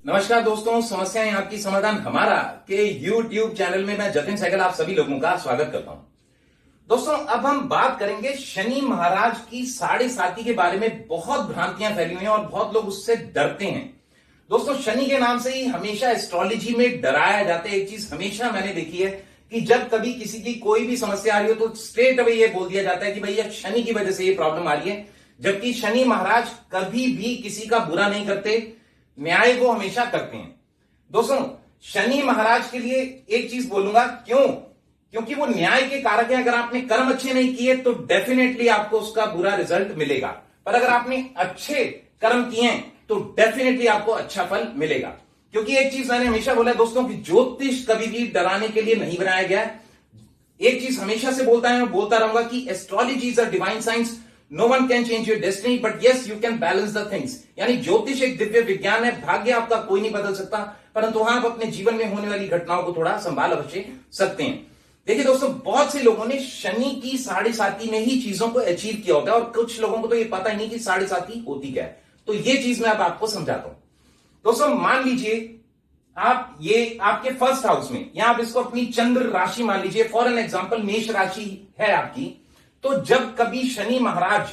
नमस्कार दोस्तों, समस्याएं आपकी समाधान हमारा के YouTube चैनल में मैं जतिन सहगल आप सभी लोगों का स्वागत करता हूं। दोस्तों, अब हम बात करेंगे शनि महाराज की साढ़े साती के बारे में। बहुत भ्रांतियां फैली हुई हैं और बहुत लोग उससे डरते हैं। दोस्तों, शनि के नाम से ही हमेशा एस्ट्रोलॉजी में डराया जाता है। एक चीज हमेशा मैंने देखी है कि जब कभी किसी की कोई भी समस्या आ रही हो तो स्ट्रेट अवे ये बोल दिया जाता है कि भैया शनि की वजह से ये प्रॉब्लम आ रही है, जबकि शनि महाराज कभी भी किसी का बुरा नहीं करते, न्याय को हमेशा करते हैं। दोस्तों, शनि महाराज के लिए एक चीज बोलूंगा, क्योंकि वो न्याय के कारक है। अगर आपने कर्म अच्छे नहीं किए तो डेफिनेटली आपको उसका बुरा रिजल्ट मिलेगा, पर अगर आपने अच्छे कर्म किए हैं तो डेफिनेटली आपको अच्छा फल मिलेगा। क्योंकि एक चीज मैंने हमेशा बोला है दोस्तों कि ज्योतिष कभी भी डराने के लिए नहीं बनाया गया है। एक चीज हमेशा से बोलता है, मैं बोलता रहूंगा कि astrology is a divine science. No one can change your destiny but yes you can balance the things. यानी ज्योतिष एक दिव्य विज्ञान है। भाग्य आपका कोई नहीं बदल सकता, परंतु हाँ, आप अपने जीवन में होने वाली घटनाओं को थोड़ा संभाल अवश्य सकते हैं। देखिए दोस्तों, बहुत से लोगों ने शनि की साढ़े साती में ही चीजों को अचीव किया होता है और कुछ लोगों को तो ये पता ही नहीं कि साढ़े साती होती क्या है। तो ये चीज मैं अब आपको समझाता हूं। दोस्तों, मान लीजिए आप ये आपके फर्स्ट हाउस में, या आप इसको अपनी चंद्र राशि मान लीजिए, फॉर एन एग्जाम्पल मेष राशि है आपकी। तो जब कभी शनि महाराज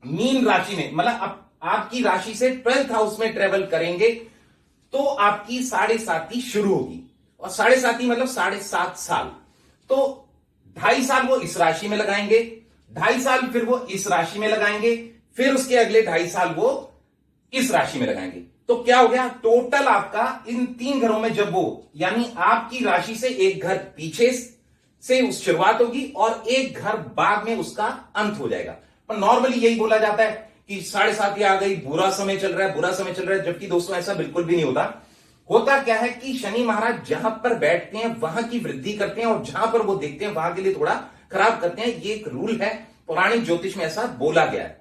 मीन राशि में, मतलब आपकी राशि से 12th हाउस में ट्रेवल करेंगे तो आपकी साढ़े साती शुरू होगी। और साढ़े साती मतलब 7.5 साल। तो 2.5 साल वो इस राशि में लगाएंगे, 2.5 साल फिर वो इस राशि में लगाएंगे, फिर उसके अगले 2.5 साल वो इस राशि में लगाएंगे। तो क्या हो गया, टोटल आपका इन 3 घरों में जब वो, यानी आपकी राशि से एक घर पीछे से उस शुरुआत होगी और एक घर बाद में उसका अंत हो जाएगा। पर नॉर्मली यही बोला जाता है कि साढ़े साती आ गई, बुरा समय चल रहा है, बुरा समय चल रहा है, जबकि दोस्तों ऐसा बिल्कुल भी नहीं होता। होता क्या है कि शनि महाराज जहां पर बैठते हैं वहां की वृद्धि करते हैं और जहां पर वो देखते हैं वहां के लिए थोड़ा खराब करते हैं। ये एक रूल है, पौराणिक ज्योतिष में ऐसा बोला गया है।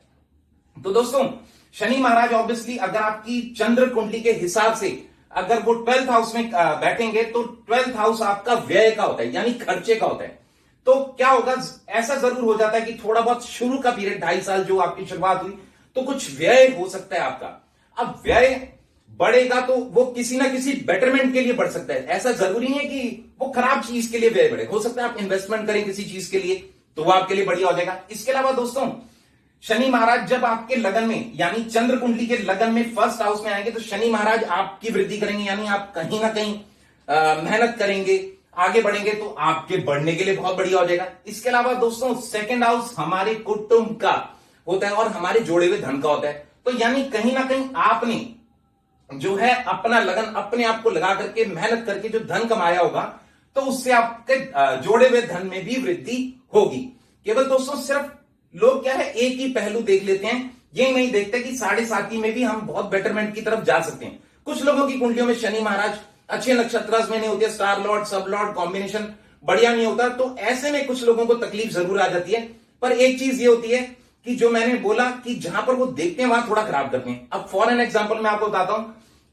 तो दोस्तों, शनि महाराज ऑब्वियसली अगर आपकी चंद्र कुंडली के हिसाब से अगर वो 12th हाउस में बैठेंगे तो 12th हाउस आपका व्यय का होता है, यानी खर्चे का होता है। तो क्या होगा, ऐसा जरूर हो जाता है कि थोड़ा बहुत शुरू का पीरियड 2.5 साल जो आपकी शुरुआत हुई तो कुछ व्यय हो सकता है आपका। अब व्यय बढ़ेगा तो वो किसी ना किसी बेटरमेंट के लिए बढ़ सकता है। ऐसा जरूरी है कि वो खराब चीज के लिए व्यय बढ़े। हो सकता है आप इन्वेस्टमेंट करें किसी चीज के लिए तो वो आपके लिए बढ़िया हो जाएगा। इसके अलावा दोस्तों, शनि महाराज जब आपके लगन में, यानी चंद्र कुंडली के लगन में फर्स्ट हाउस में आएंगे तो शनि महाराज आपकी वृद्धि करेंगे, यानी आप कहीं ना कहीं मेहनत करेंगे, आगे बढ़ेंगे तो आपके बढ़ने के लिए बहुत बढ़िया हो जाएगा। इसके अलावा दोस्तों, सेकंड हाउस हमारे कुटुंब का होता है और हमारे जोड़े हुए धन का होता है। तो यानी कहीं ना कहीं आपने जो है अपना लगन अपने आप को लगा करके मेहनत करके जो धन कमाया होगा तो उससे आपके जोड़े हुए धन में भी वृद्धि होगी। केवल दोस्तों सिर्फ लोग क्या है, एक ही पहलू देख लेते हैं, ये नहीं देखते कि साढ़े साती में भी हम बहुत बेटरमेंट की तरफ जा सकते हैं। कुछ लोगों की कुंडलियों में शनि महाराज अच्छे नक्षत्र में नहीं होते, स्टार लॉर्ड सब लॉर्ड कॉम्बिनेशन बढ़िया नहीं होता, तो ऐसे में कुछ लोगों को तकलीफ जरूर आ जाती है। पर एक चीज ये होती है कि जो मैंने बोला कि जहां पर वो देखते हैं वहां थोड़ा खराब करते हैं। अब फॉर एन एग्जाम्पल मैं आपको बताता हूं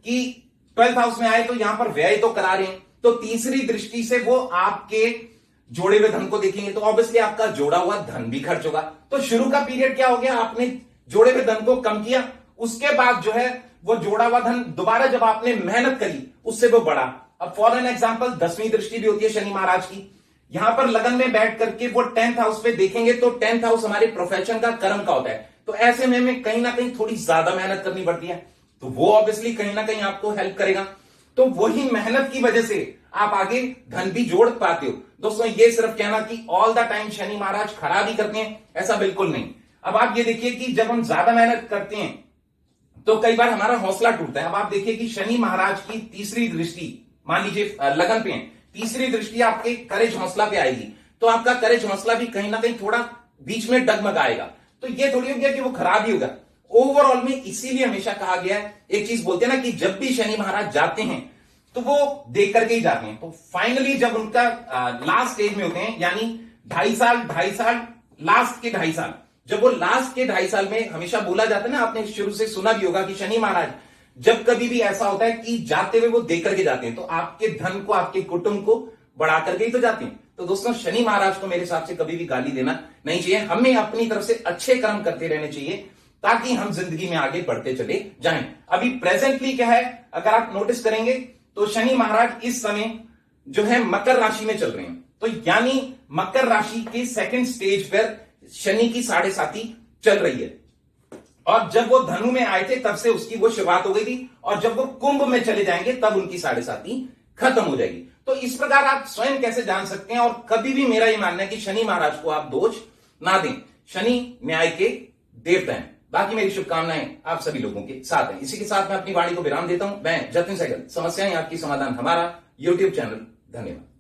कि 12th हाउस में आए तो यहां पर व्यय तो करा रहे हैं, तो तीसरी दृष्टि से वो आपके जोड़े हुए धन को देखेंगे तो ऑब्वियसली आपका जोड़ा हुआ धन भी खर्च होगा। तो शुरू का पीरियड क्या हो गया, आपने जोड़े हुए धन को कम किया, उसके बाद जो है वो जोड़ा हुआ धन दोबारा जब आपने मेहनत करी उससे वो बढ़ा। अब फॉर एन एग्जाम्पल 10वीं दृष्टि भी होती है शनि महाराज की, यहां पर लगन में बैठ करके वो 10th हाउस पे देखेंगे तो 10th हाउस हमारे प्रोफेशन का, कर्म का होता है। तो ऐसे में हमें कहीं ना कहीं थोड़ी ज्यादा मेहनत करनी पड़ती है, तो वो ऑब्वियसली कहीं ना कहीं आपको हेल्प करेगा। तो वही मेहनत की वजह से आप आगे धन भी जोड़ पाते हो। दोस्तों, ये सिर्फ कहना कि ऑल द टाइम शनि महाराज खराब ही करते हैं, ऐसा बिल्कुल नहीं। अब आप ये देखिए कि जब हम ज्यादा मेहनत करते हैं तो कई बार हमारा हौसला टूटता है। अब आप देखिए कि शनि महाराज की तीसरी दृष्टि, मान लीजिए लगन पे है, तीसरी दृष्टि आपके करेज हौसला पे आएगी तो आपका करेज हौसला भी कहीं ना कहीं थोड़ा बीच में डगमगाएगा। तो ये थोड़ी हो गया कि वो खराब ही होगा। ओवरऑल में इसीलिए हमेशा कहा गया है, एक चीज बोलते हैं ना कि जब भी शनि महाराज जाते हैं तो वो देख करके ही जाते हैं। तो फाइनली जब उनका लास्ट स्टेज में होते हैं, यानी 2.5 साल लास्ट के 2.5 साल, जब वो लास्ट के 2.5 साल में हमेशा बोला जाता है ना, आपने शुरू से सुना भी होगा कि शनि महाराज जब कभी भी ऐसा होता है कि जाते हुए वो देख करके जाते हैं तो आपके धन को, आपके कुटुंब को बढ़ा करके ही तो जाते हैं। तो दोस्तों, शनि महाराज को मेरे हिसाब से कभी भी गाली देना नहीं चाहिए। हमें अपनी तरफ से अच्छे कर्म करते रहने चाहिए ताकि हम जिंदगी में आगे बढ़ते चले जाएं। अभी प्रेजेंटली क्या है, अगर आप नोटिस करेंगे तो शनि महाराज इस समय जो है मकर राशि में चल रहे हैं। तो यानी मकर राशि के सेकंड स्टेज पर शनि की साढ़े साती चल रही है। और जब वो धनु में आए थे तब से उसकी वो शुरुआत हो गई थी, और जब वो कुंभ में चले जाएंगे तब उनकी साढ़े साती खत्म हो जाएगी। तो इस प्रकार आप स्वयं कैसे जान सकते हैं, और कभी भी मेरा यह मानना है कि शनि महाराज को आप दोष ना दें। शनि न्याय के देवता हैं। बाकी मेरी शुभकामनाएं आप सभी लोगों के साथ हैं। इसी के साथ मैं अपनी वाणी को विराम देता हूं। मैं जतिन सहगल, समस्याएं आपकी समाधान हमारा यूट्यूब चैनल। धन्यवाद।